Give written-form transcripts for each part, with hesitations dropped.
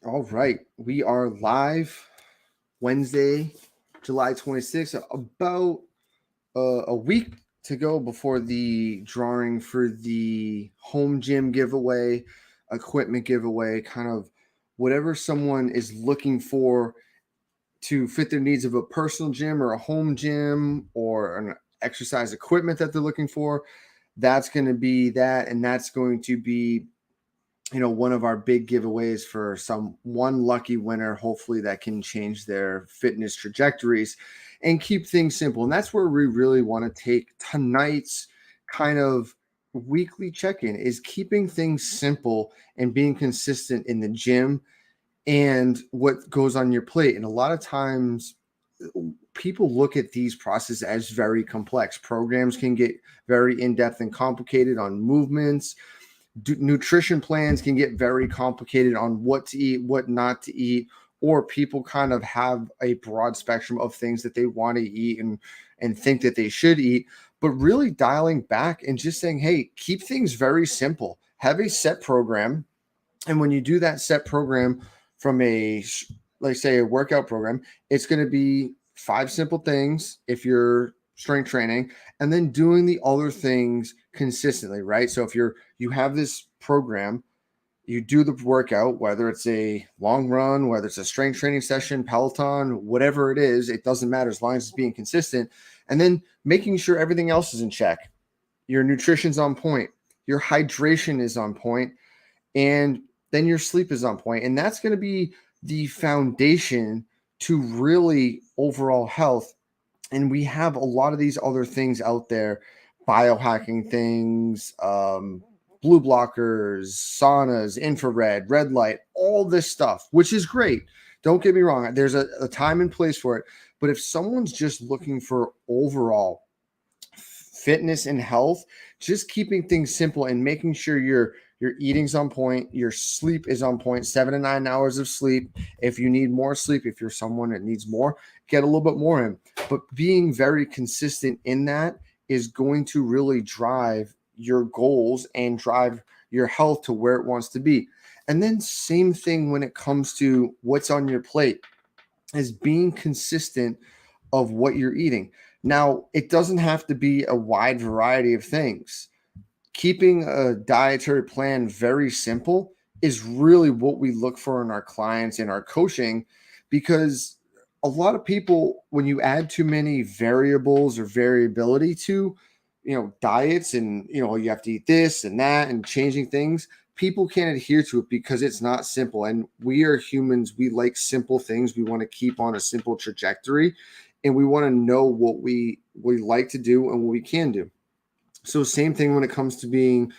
All right, we are live Wednesday, July 26th, about a week to go before the drawing for the home gym giveaway, equipment giveaway, kind of whatever someone is looking for to fit their needs of a personal gym or a home gym or an exercise equipment that they're looking for. That's going to be that, and that's going to be one of our big giveaways for some one lucky winner, hopefully that can change their fitness trajectories and keep things simple. And that's where we really want to take tonight's kind of weekly check-in is keeping things simple and being consistent in the gym and what goes on your plate. And a lot of times people look at these processes as very complex. Programs can get very in-depth and complicated on movements. Nutrition plans can get very complicated on what to eat, what not to eat, or people kind of have a broad spectrum of things that they want to eat and think that they should eat. But really dialing back and just saying, hey, keep things very simple. Have a set program. And when you do that set program from like say a workout program, it's going to be 5 simple things if you're strength training, and then doing the other things consistently, right? So if you have this program, you do the workout, whether it's a long run, whether it's a strength training session, Peloton, whatever it is, it doesn't matter as long as it's being consistent. And then making sure everything else is in check. Your nutrition's on point, your hydration is on point, and then your sleep is on point. And that's going to be the foundation to really overall health. And we have a lot of these other things out there, biohacking things, blue blockers, saunas, infrared, red light, all this stuff, which is great. Don't get me wrong. There's a time and place for it. But if someone's just looking for overall fitness and health, just keeping things simple and making sure your eating's on point, your sleep is on point, 7 to 9 hours of sleep. If you need more sleep, if you're someone that needs more, get a little bit more in. But being very consistent in that is going to really drive your goals and drive your health to where it wants to be. And then same thing when it comes to what's on your plate is being consistent of what you're eating. Now, it doesn't have to be a wide variety of things. Keeping a dietary plan very simple is really what we look for in our clients in our coaching, because a lot of people, when you add too many variables or variability to diets, and you have to eat this and that and changing things, people can't adhere to it because it's not simple. And we are humans, we like simple things. We want to keep on a simple trajectory, and we want to know what we like to do and what we can do. So same thing when it comes to being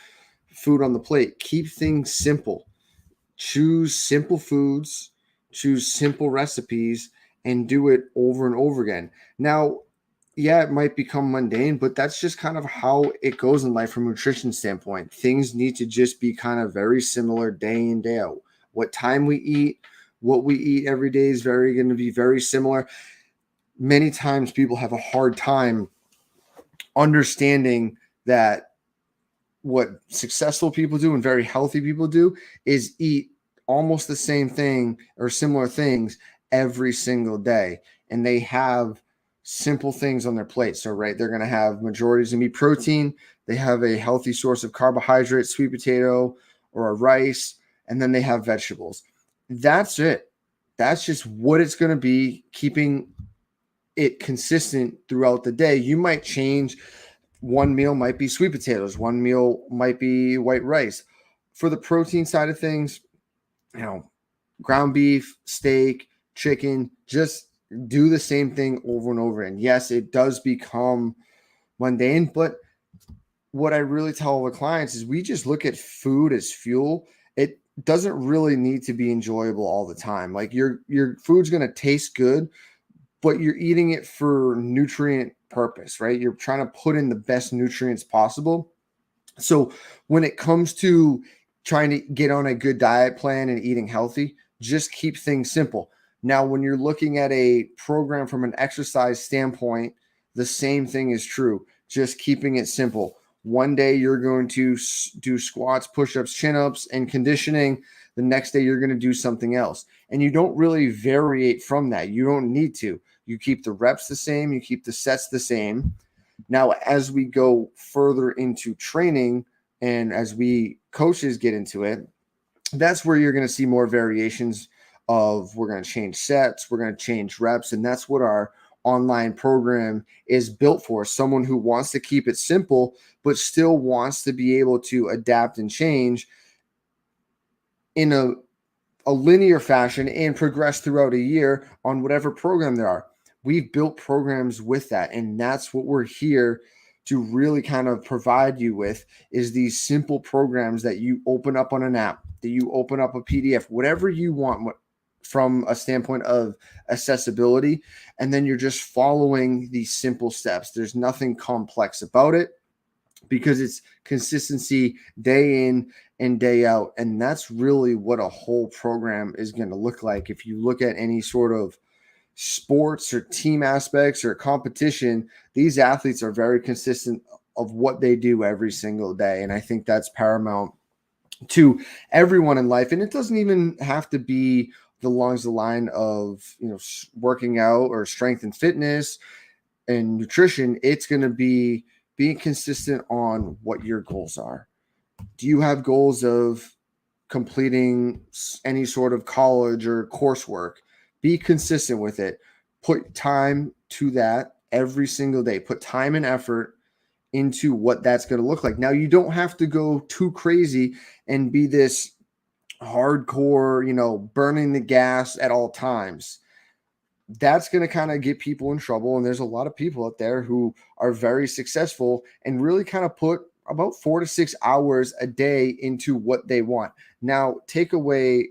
food on the plate. Keep things simple. Choose simple foods, choose simple recipes, and do it over and over again. Now, yeah, it might become mundane, but that's just kind of how it goes in life from a nutrition standpoint. Things need to just be kind of very similar day in, day out. What time we eat, what we eat every day is going to be very similar. Many times people have a hard time understanding that what successful people do and very healthy people do is eat almost the same thing or similar things every single day. And they have simple things on their plate. So, right, they're going to have majorities of meat protein. They have a healthy source of carbohydrate, sweet potato or a rice, and then they have vegetables. That's it. That's just what it's going to be, keeping it consistent throughout the day. You might change. One meal might be sweet potatoes. One meal might be white rice. For the protein side of things, ground beef, steak, chicken, just do the same thing over and over. And yes, it does become mundane, but what I really tell all the clients is we just look at food as fuel. It doesn't really need to be enjoyable all the time. Like your food's going to taste good, but you're eating it for nutrient purpose, right? You're trying to put in the best nutrients possible. So when it comes to trying to get on a good diet plan and eating healthy, just keep things simple. Now, when you're looking at a program from an exercise standpoint, the same thing is true. Just keeping it simple. One day you're going to do squats, push-ups, chin-ups, and conditioning. The next day you're going to do something else. And you don't really variate from that. You don't need to. You keep the reps the same, you keep the sets the same. Now, as we go further into training and as we coaches get into it, that's where you're going to see more variations of we're going to change sets, we're going to change reps, and that's what our online program is built for. Someone who wants to keep it simple but still wants to be able to adapt and change in a linear fashion and progress throughout a year on whatever program there are. We've built programs with that, and that's what we're here to really kind of provide you with, is these simple programs that you open up on an app, that you open up a PDF, whatever you want from a standpoint of accessibility, and then you're just following these simple steps. There's nothing complex about it because it's consistency day in and day out. And that's really what a whole program is going to look like. If you look at any sort of sports or team aspects or competition, these athletes are very consistent of what they do every single day. And I think that's paramount to everyone in life. And it doesn't even have to be along the line of, working out or strength and fitness and nutrition. It's going to be being consistent on what your goals are. Do you have goals of completing any sort of college or coursework? Be consistent with it. Put time to that every single day. Put time and effort into what that's going to look like. Now, you don't have to go too crazy and be this hardcore, burning the gas at all times. That's going to kind of get people in trouble. And there's a lot of people out there who are very successful and really kind of put about 4 to 6 hours a day into what they want. Now, take away,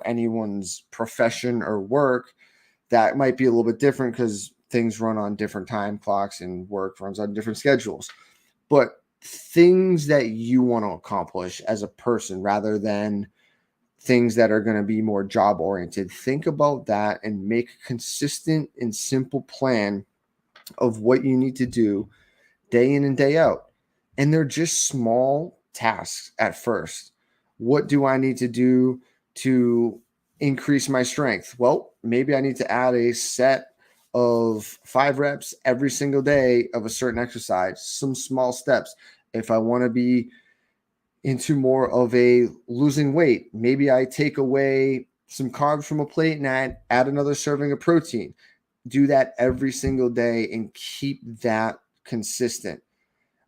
anyone's profession or work. That might be a little bit different because things run on different time clocks and work runs on different schedules. But things that you want to accomplish as a person rather than things that are going to be more job oriented, think about that and make a consistent and simple plan of what you need to do day in and day out. And they're just small tasks at first. What do I need to do to increase my strength? Well, maybe I need to add a set of 5 reps every single day of a certain exercise, some small steps. If I want to be into more of a losing weight, maybe I take away some carbs from a plate and add another serving of protein. Do that every single day and keep that consistent.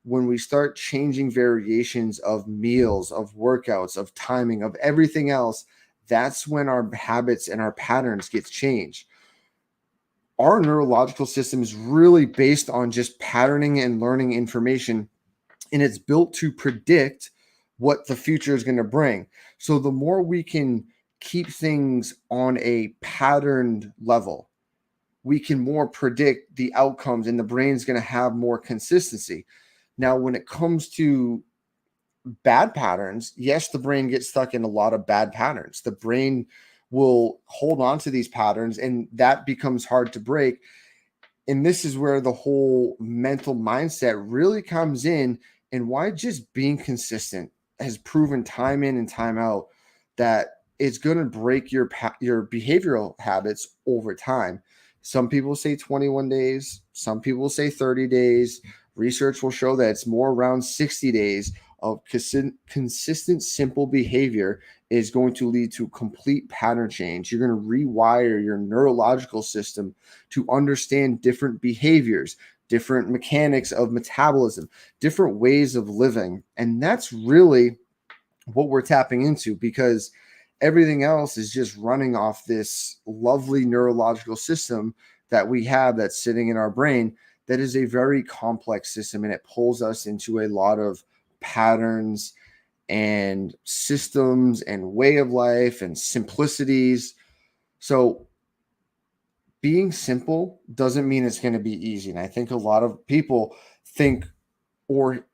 When we start changing variations of meals, of workouts, of timing, of everything else, that's when our habits and our patterns get changed. Our neurological system is really based on just patterning and learning information, and it's built to predict what the future is going to bring. So the more we can keep things on a patterned level, we can more predict the outcomes, and the brain's going to have more consistency. Now, when it comes to bad patterns, yes, the brain gets stuck in a lot of bad patterns. The brain will hold on to these patterns, and that becomes hard to break. And this is where the whole mental mindset really comes in, and why just being consistent has proven time in and time out that it's going to break your behavioral habits over time. Some people say 21 days, some people say 30 days. Research will show that it's more around 60 days of consistent, simple behavior is going to lead to complete pattern change. You're going to rewire your neurological system to understand different behaviors, different mechanics of metabolism, different ways of living. And that's really what we're tapping into, because everything else is just running off this lovely neurological system that we have that's sitting in our brain that is a very complex system, and it pulls us into a lot of patterns and systems and way of life and simplicities. So being simple doesn't mean it's going to be easy. And I think a lot of people think or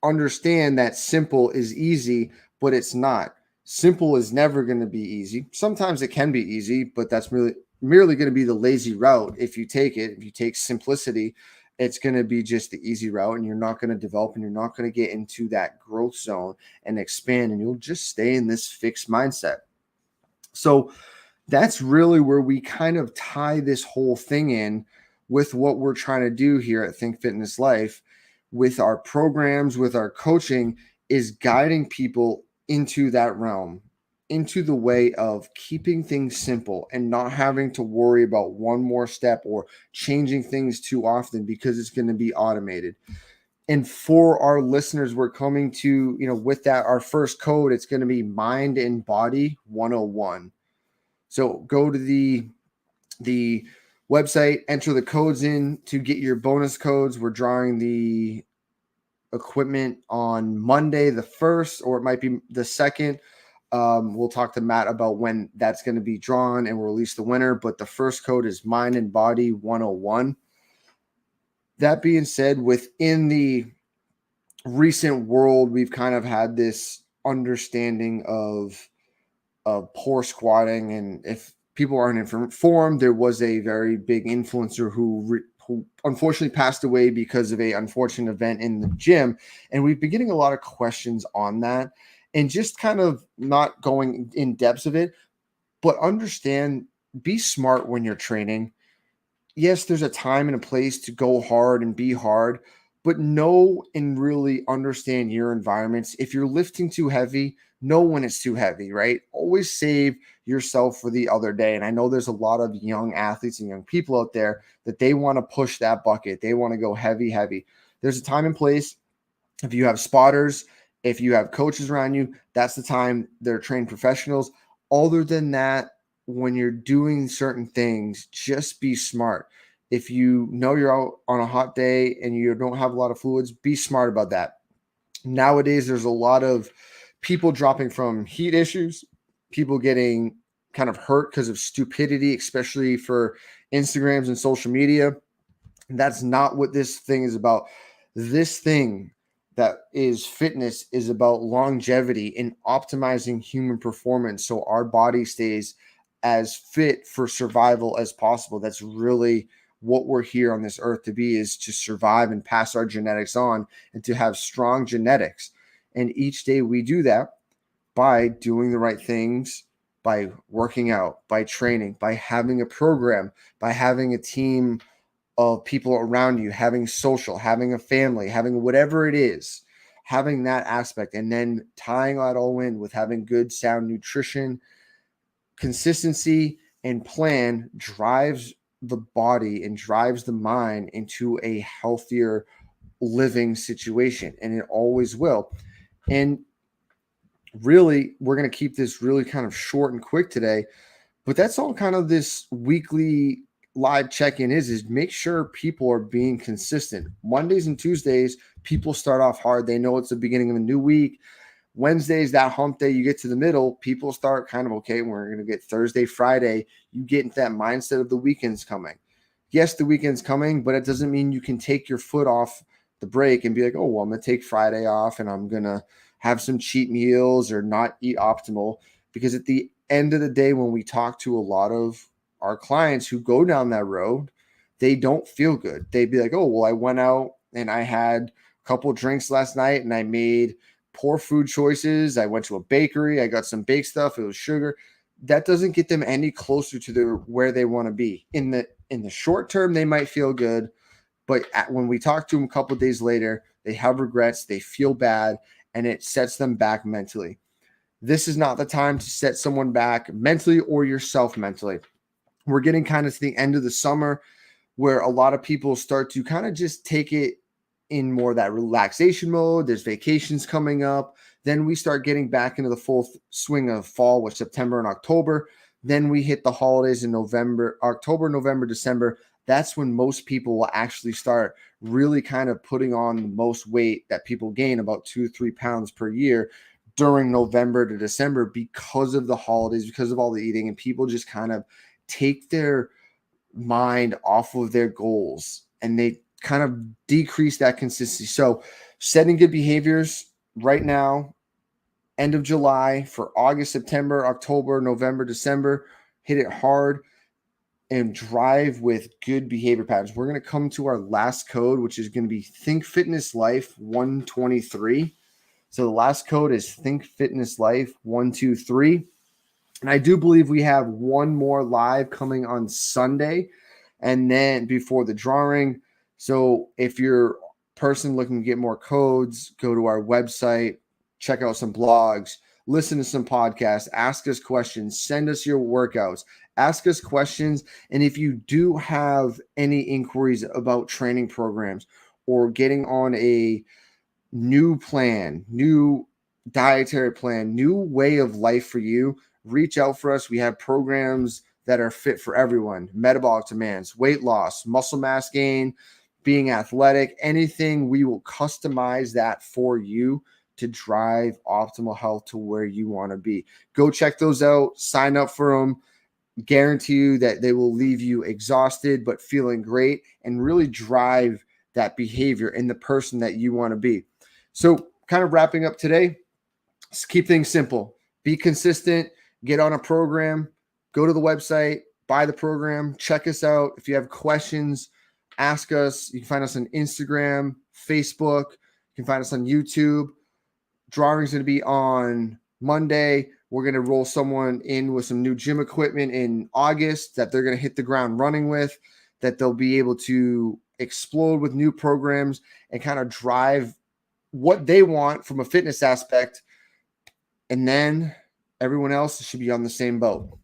understand that simple is easy, but it's not. Simple is never going to be easy. Sometimes it can be easy, but that's merely going to be the lazy route if you take it. If you take simplicity it's going to be just the easy route, and you're not going to develop, and you're not going to get into that growth zone and expand, and you'll just stay in this fixed mindset. So that's really where we kind of tie this whole thing in with what we're trying to do here at Think Fitness Life with our programs, with our coaching, is guiding people into that realm, into the way of keeping things simple and not having to worry about one more step or changing things too often because it's going to be automated. And for our listeners, we're coming to, with that, our first code, it's going to be Mind and Body 101. So go to the website, enter the codes in to get your bonus codes. We're drawing the equipment on Monday the 1st, or it might be the 2nd. We'll talk to Matt about when that's going to be drawn and we'll release the winner. But the first code is Mind and Body 101. That being said, within the recent world, we've kind of had this understanding of poor squatting. And if people aren't informed, there was a very big influencer who unfortunately passed away because of an unfortunate event in the gym. And we've been getting a lot of questions on that, and just kind of not going in depths of it, but understand, be smart when you're training. Yes, there's a time and a place to go hard and be hard, but know and really understand your environments. If you're lifting too heavy, know when it's too heavy, right? Always save yourself for the other day. And I know there's a lot of young athletes and young people out there that they want to push that bucket. They want to go heavy, heavy. There's a time and place. If you have spotters, if you have coaches around you, that's the time. They're trained professionals. Other than that, when you're doing certain things, just be smart. If you know you're out on a hot day and you don't have a lot of fluids, be smart about that. Nowadays, there's a lot of people dropping from heat issues, people getting kind of hurt because of stupidity, especially for Instagrams and social media. That's not what this thing is about. This thing that is fitness is about longevity and optimizing human performance so our body stays as fit for survival as possible. That's really what we're here on this earth to be, is to survive and pass our genetics on and to have strong genetics. And each day we do that by doing the right things, by working out, by training, by having a program, by having a team of people around you, having social, having a family, having whatever it is, having that aspect, and then tying that all in with having good, sound nutrition. Consistency and plan drives the body and drives the mind into a healthier living situation, and it always will. And really, we're going to keep this really kind of short and quick today, but that's all kind of this weekly live check-in is make sure people are being consistent. Mondays and Tuesdays, people start off hard. They know it's the beginning of a new week. Wednesdays, that hump day, you get to the middle, people start kind of, okay, we're going to get Thursday, Friday. You get into that mindset of the weekend's coming. Yes, the weekend's coming, but it doesn't mean you can take your foot off the brake and be like, oh, well, I'm going to take Friday off and I'm going to have some cheat meals or not eat optimal. Because at the end of the day, when we talk to a lot of our clients who go down that road, they don't feel good. They'd be like, oh, well, I went out and I had a couple of drinks last night and I made poor food choices. I went to a bakery. I got some baked stuff. It was sugar. That doesn't get them any closer to where they want to be. In the short term, they might feel good, but when we talk to them a couple of days later, they have regrets. They feel bad, and it sets them back mentally. This is not the time to set someone back mentally or yourself mentally. We're getting kind of to the end of the summer where a lot of people start to kind of just take it in more that relaxation mode. There's vacations coming up. Then we start getting back into the full swing of fall with September and October. Then we hit the holidays in October, November, December. That's when most people will actually start really kind of putting on the most weight that people gain, about 2-3 pounds per year during November to December, because of the holidays, because of all the eating, and people just kind of take their mind off of their goals and they kind of decrease that consistency. So setting good behaviors right now, end of July, for August, September, October, November, December, hit it hard. and drive with good behavior patterns. We're going to come to our last code, which is going to be Think Fitness Life 123. So the last code is Think Fitness Life 123. And I do believe we have one more live coming on Sunday and then before the drawing. So if you're a person looking to get more codes, go to our website, check out some blogs, listen to some podcasts, ask us questions, send us your workouts, ask us questions. And if you do have any inquiries about training programs or getting on a new plan, new dietary plan, new way of life for you, reach out for us. We have programs that are fit for everyone: metabolic demands, weight loss, muscle mass gain, being athletic, anything. We will customize that for you to drive optimal health to where you want to be. Go check those out, sign up for them. Guarantee you that they will leave you exhausted but feeling great and really drive that behavior in the person that you want to be. So, kind of wrapping up today, just keep things simple. Be consistent, get on a program, go to the website, buy the program, check us out. If you have questions, ask us. You can find us on Instagram, Facebook. You can find us on YouTube. Drawing is going to be on Monday. We're going to roll someone in with some new gym equipment in August that they're going to hit the ground running with, that they'll be able to explode with new programs and kind of drive what they want from a fitness aspect. And then everyone else should be on the same boat.